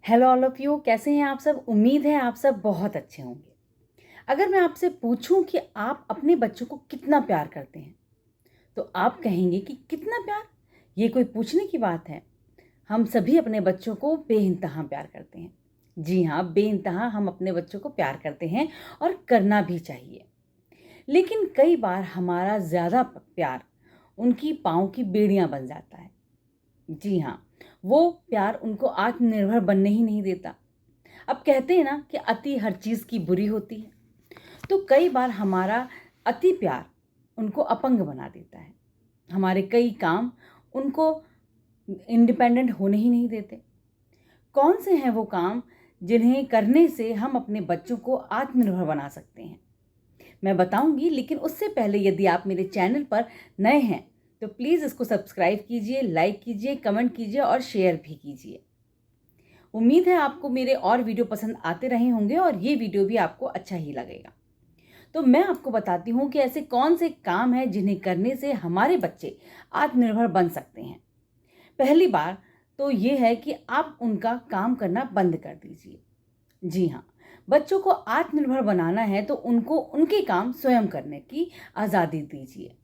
Hello all of you, कैसे हैं आप सब। उम्मीद है आप सब बहुत अच्छे होंगे। अगर मैं आपसे पूछूं कि आप अपने बच्चों को कितना प्यार करते हैं तो आप कहेंगे कि कितना प्यार, ये कोई पूछने की बात है। हम सभी अपने बच्चों को बेइंतहा प्यार करते हैं। जी हाँ, बेइंतहा हम अपने बच्चों को प्यार करते हैं और करना भी चाहिए। लेकिन कई बार हमारा ज़्यादा प्यार उनकी पाँव की बेड़ियाँ बन जाता है। जी हाँ, वो प्यार उनको आत्मनिर्भर बनने ही नहीं देता। अब कहते हैं ना कि अति हर चीज़ की बुरी होती है। तो कई बार हमारा अति प्यार उनको अपंग बना देता है। हमारे कई काम उनको इंडिपेंडेंट होने ही नहीं देते। कौन से हैं वो काम जिन्हें करने से हम अपने बच्चों को आत्मनिर्भर बना सकते हैं, मैं बताऊंगी। लेकिन उससे पहले यदि आप मेरे चैनल पर नए हैं तो प्लीज़ इसको सब्सक्राइब कीजिए, लाइक कीजिए, कमेंट कीजिए और शेयर भी कीजिए। उम्मीद है आपको मेरे और वीडियो पसंद आते रहे होंगे और ये वीडियो भी आपको अच्छा ही लगेगा। तो मैं आपको बताती हूँ कि ऐसे कौन से काम हैं जिन्हें करने से हमारे बच्चे आत्मनिर्भर बन सकते हैं। पहली बार तो ये है कि आप उनका काम करना बंद कर दीजिए। जी हाँ, बच्चों को आत्मनिर्भर बनाना है तो उनको उनके काम स्वयं करने की आज़ादी दीजिए।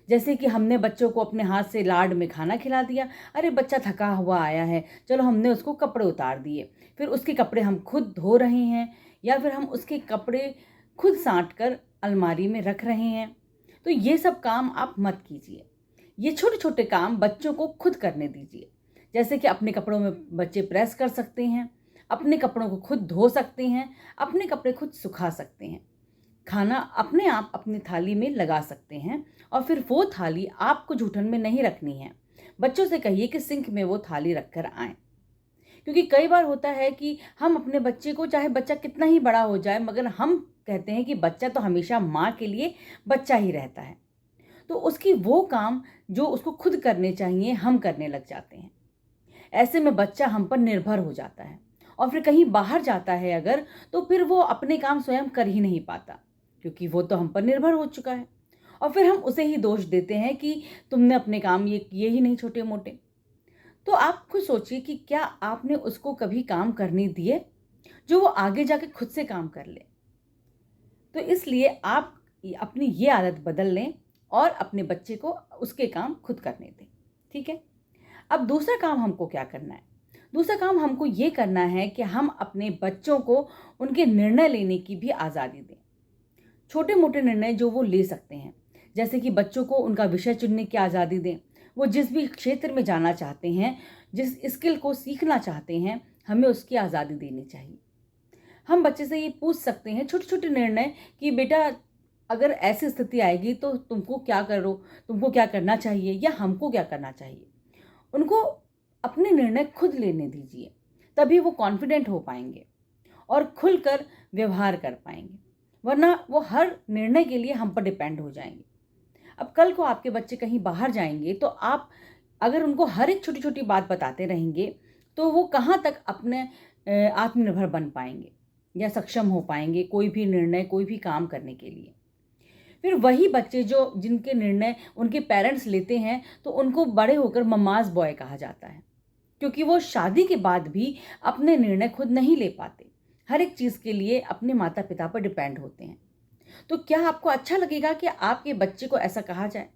जैसे कि हमने बच्चों को अपने हाथ से लाड में खाना खिला दिया। अरे बच्चा थका हुआ आया है, चलो हमने उसको कपड़े उतार दिए, फिर उसके कपड़े हम खुद धो रहे हैं या फिर हम उसके कपड़े खुद साँट कर अलमारी में रख रहे हैं। तो ये सब काम आप मत कीजिए। ये छोटे छोटे काम बच्चों को खुद करने दीजिए। जैसे कि अपने कपड़ों में बच्चे प्रेस कर सकते हैं, अपने कपड़ों को खुद धो सकते हैं, अपने कपड़े खुद सुखा सकते हैं, खाना अपने आप अपनी थाली में लगा सकते हैं और फिर वो थाली आपको जूठन में नहीं रखनी है। बच्चों से कहिए कि सिंक में वो थाली रख कर आएँ। क्योंकि कई बार होता है कि हम अपने बच्चे को, चाहे बच्चा कितना ही बड़ा हो जाए, मगर हम कहते हैं कि बच्चा तो हमेशा माँ के लिए बच्चा ही रहता है। तो उसकी वो काम जो उसको खुद करने चाहिए हम करने लग जाते हैं। ऐसे में बच्चा हम पर निर्भर हो जाता है और फिर कहीं बाहर जाता है अगर, तो फिर वो अपने काम स्वयं कर ही नहीं पाता, क्योंकि वो तो हम पर निर्भर हो चुका है। और फिर हम उसे ही दोष देते हैं कि तुमने अपने काम ये किए ही नहीं छोटे मोटे। तो आप खुद सोचिए कि क्या आपने उसको कभी काम करने दिए जो वो आगे जाके खुद से काम कर ले। तो इसलिए आप अपनी ये आदत बदल लें और अपने बच्चे को उसके काम खुद करने दें। ठीक है। अब दूसरा काम हमको क्या करना है? दूसरा काम हमको ये करना है कि हम अपने बच्चों को उनके निर्णय लेने की भी आज़ादी दें। छोटे मोटे निर्णय जो वो ले सकते हैं, जैसे कि बच्चों को उनका विषय चुनने की आज़ादी दें। वो जिस भी क्षेत्र में जाना चाहते हैं, जिस स्किल को सीखना चाहते हैं, हमें उसकी आज़ादी देनी चाहिए। हम बच्चे से ये पूछ सकते हैं छोटे छोटे निर्णय कि बेटा अगर ऐसी स्थिति आएगी तो तुमको क्या करना चाहिए या हमको क्या करना चाहिए। उनको अपने निर्णय खुद लेने दीजिए, तभी वो कॉन्फिडेंट हो पाएंगे और खुलकर व्यवहार कर पाएंगे। वरना वो हर निर्णय के लिए हम पर डिपेंड हो जाएंगे। अब कल को आपके बच्चे कहीं बाहर जाएंगे तो आप अगर उनको हर एक छोटी छोटी बात बताते रहेंगे तो वो कहाँ तक अपने आत्मनिर्भर बन पाएंगे या सक्षम हो पाएंगे कोई भी निर्णय, कोई भी काम करने के लिए। फिर वही बच्चे जो जिनके निर्णय उनके पेरेंट्स लेते हैं तो उनको बड़े होकर मम्माज बॉय कहा जाता है, क्योंकि वो शादी के बाद भी अपने निर्णय खुद नहीं ले पाते, हर एक चीज़ के लिए अपने माता पिता पर डिपेंड होते हैं। तो क्या आपको अच्छा लगेगा कि आपके बच्चे को ऐसा कहा जाए?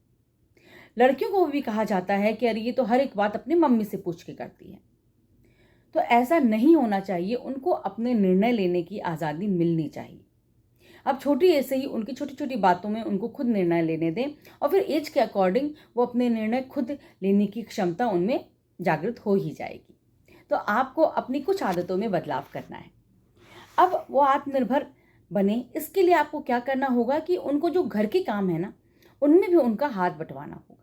लड़कियों को भी कहा जाता है कि अरे ये तो हर एक बात अपनी मम्मी से पूछ के करती है। तो ऐसा नहीं होना चाहिए। उनको अपने निर्णय लेने की आज़ादी मिलनी चाहिए। अब छोटी एज से ही उनकी छोटी छोटी बातों में उनको खुद निर्णय लेने दें और फिर एज के अकॉर्डिंग वो अपने निर्णय खुद लेने की क्षमता उनमें जागृत हो ही जाएगी। तो आपको अपनी कुछ आदतों में बदलाव करना है। अब वो आत्मनिर्भर बने, इसके लिए आपको क्या करना होगा कि उनको जो घर के काम है ना, उनमें भी उनका हाथ बंटवाना होगा।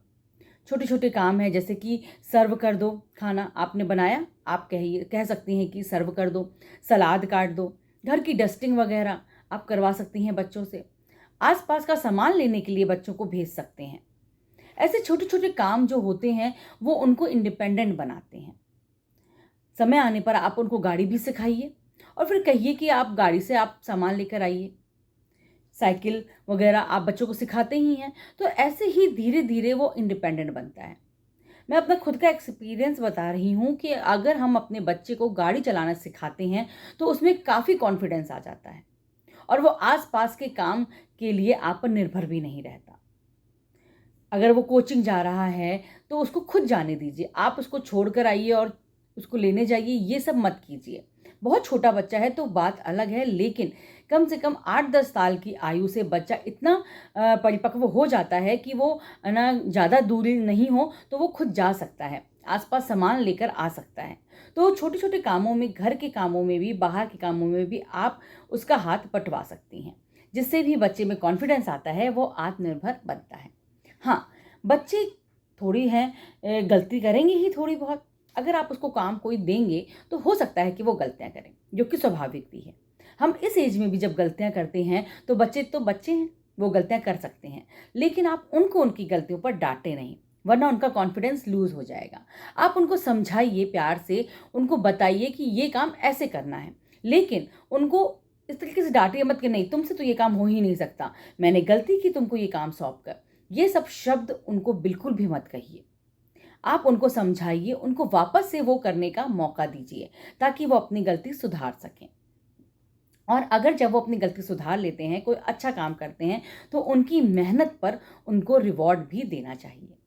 छोटे छोटे काम है, जैसे कि सर्व कर दो, खाना आपने बनाया, आप कह सकती हैं कि सर्व कर दो। सलाद काट दो, घर की डस्टिंग वगैरह आप करवा सकती हैं बच्चों से। आसपास का सामान लेने के लिए बच्चों को भेज सकते हैं। ऐसे छोटे छोटे काम जो होते हैं वो उनको इंडिपेंडेंट बनाते हैं। समय आने पर आप उनको गाड़ी भी सिखाइए और फिर कहिए कि आप गाड़ी से आप सामान लेकर आइए। साइकिल वगैरह आप बच्चों को सिखाते ही हैं, तो ऐसे ही धीरे धीरे वो इंडिपेंडेंट बनता है। मैं अपना खुद का एक्सपीरियंस बता रही हूँ कि अगर हम अपने बच्चे को गाड़ी चलाना सिखाते हैं तो उसमें काफ़ी कॉन्फिडेंस आ जाता है और वो आस-पास के काम के लिए आप पर निर्भर भी नहीं रहता। अगर वो कोचिंग जा रहा है तो उसको खुद जाने दीजिए। आप उसको छोड़कर आइए और उसको लेने जाइए, ये सब मत कीजिए। बहुत छोटा बच्चा है तो बात अलग है, लेकिन कम से कम 8-10 साल की आयु से बच्चा इतना परिपक्व हो जाता है कि वो ना ज़्यादा दूरी नहीं हो तो वो खुद जा सकता है, आस-पास सामान लेकर आ सकता है। तो छोटे-छोटे कामों में, घर के कामों में भी, बाहर के कामों में भी आप उसका हाथ बँटवा सकती हैं। जिससे भी बच्चे में कॉन्फिडेंस आता है, वो आत्मनिर्भर बनता है। हाँ, बच्चे थोड़ी हैं गलती करेंगे ही थोड़ी बहुत। अगर आप उसको काम कोई देंगे तो हो सकता है कि वो गलतियाँ करें, जो कि स्वाभाविक भी है। हम इस एज में भी जब गलतियाँ करते हैं तो बच्चे हैं, वो गलतियाँ कर सकते हैं। लेकिन आप उनको उनकी गलतियों पर डाँटें नहीं, वरना उनका कॉन्फिडेंस लूज़ हो जाएगा। आप उनको समझाइए प्यार से, उनको बताइए कि ये काम ऐसे करना है। लेकिन उनको इस तरीके से डाँटिए मत कि नहीं तुमसे तो ये काम हो ही नहीं सकता, मैंने गलती की तुमको ये काम सौंप कर। ये सब शब्द उनको बिल्कुल भी मत कहिए। आप उनको समझाइए, उनको वापस से वो करने का मौका दीजिए ताकि वो अपनी गलती सुधार सकें। और अगर जब वो अपनी गलती सुधार लेते हैं, कोई अच्छा काम करते हैं, तो उनकी मेहनत पर उनको रिवॉर्ड भी देना चाहिए।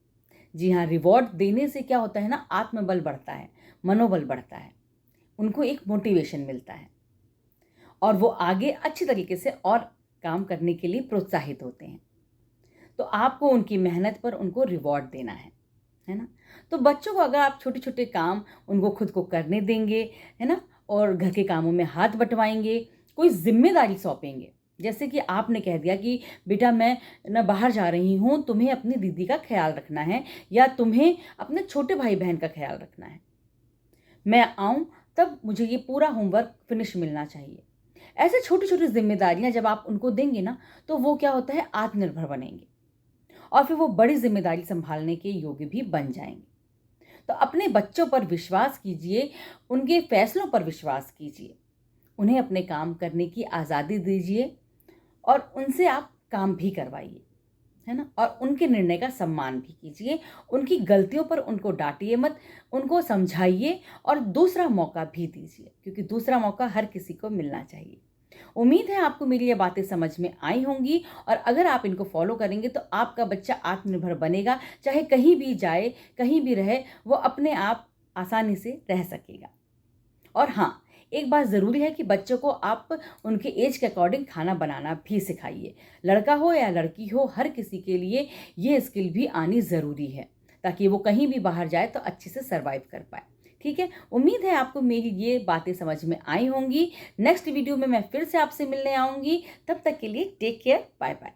जी हाँ, रिवॉर्ड देने से क्या होता है ना, आत्मबल बढ़ता है, मनोबल बढ़ता है, उनको एक मोटिवेशन मिलता है और वो आगे अच्छी तरीके से और काम करने के लिए प्रोत्साहित होते हैं। तो आपको उनकी मेहनत पर उनको रिवॉर्ड देना है ना? तो बच्चों को अगर आप छोटे-छोटे काम उनको खुद को करने देंगे, है ना? और घर के कामों में हाथ बँटवाएँगे, कोई ज़िम्मेदारी सौंपेंगे, जैसे कि आपने कह दिया कि बेटा मैं ना बाहर जा रही हूँ, तुम्हें अपनी दीदी का ख़्याल रखना है या तुम्हें अपने छोटे भाई-बहन का ख़्याल रखना है। मैं आऊँ तब मुझे ये पूरा होमवर्क फिनिश मिलना चाहिए। ऐसे छोटी-छोटी ज़िम्मेदारियाँ जब आप उनको देंगे ना, तो वो क्या होता है आत्मनिर्भर बनेंगे। और फिर वो बड़ी ज़िम्मेदारी सँभालने के योग्य भी बन जाएँगे। तो अपने बच्चों पर विश्वास कीजिए, उनके फैसलों पर विश्वास कीजिए। उन्हें अपने काम करने की आज़ादी दीजिए और उनसे आप काम भी करवाइए, है ना? और उनके निर्णय का सम्मान भी कीजिए। उनकी गलतियों पर उनको डाँटिए मत, उनको समझाइए और दूसरा मौका भी दीजिए, क्योंकि दूसरा मौका हर किसी को मिलना चाहिए। उम्मीद है आपको मेरी ये बातें समझ में आई होंगी और अगर आप इनको फॉलो करेंगे तो आपका बच्चा आत्मनिर्भर बनेगा, चाहे कहीं भी जाए, कहीं भी रहे, वो अपने आप आसानी से रह सकेगा। और हाँ, एक बात ज़रूरी है कि बच्चों को आप उनके ऐज के अकॉर्डिंग खाना बनाना भी सिखाइए। लड़का हो या लड़की हो, हर किसी के लिए ये स्किल भी आनी ज़रूरी है, ताकि वो कहीं भी बाहर जाए तो अच्छे से सर्वाइव कर पाए। ठीक है? उम्मीद है आपको मेरी ये बातें समझ में आई होंगी। नेक्स्ट वीडियो में मैं फिर से आपसे मिलने आऊँगी। तब तक के लिए टेक केयर, बाय बाय।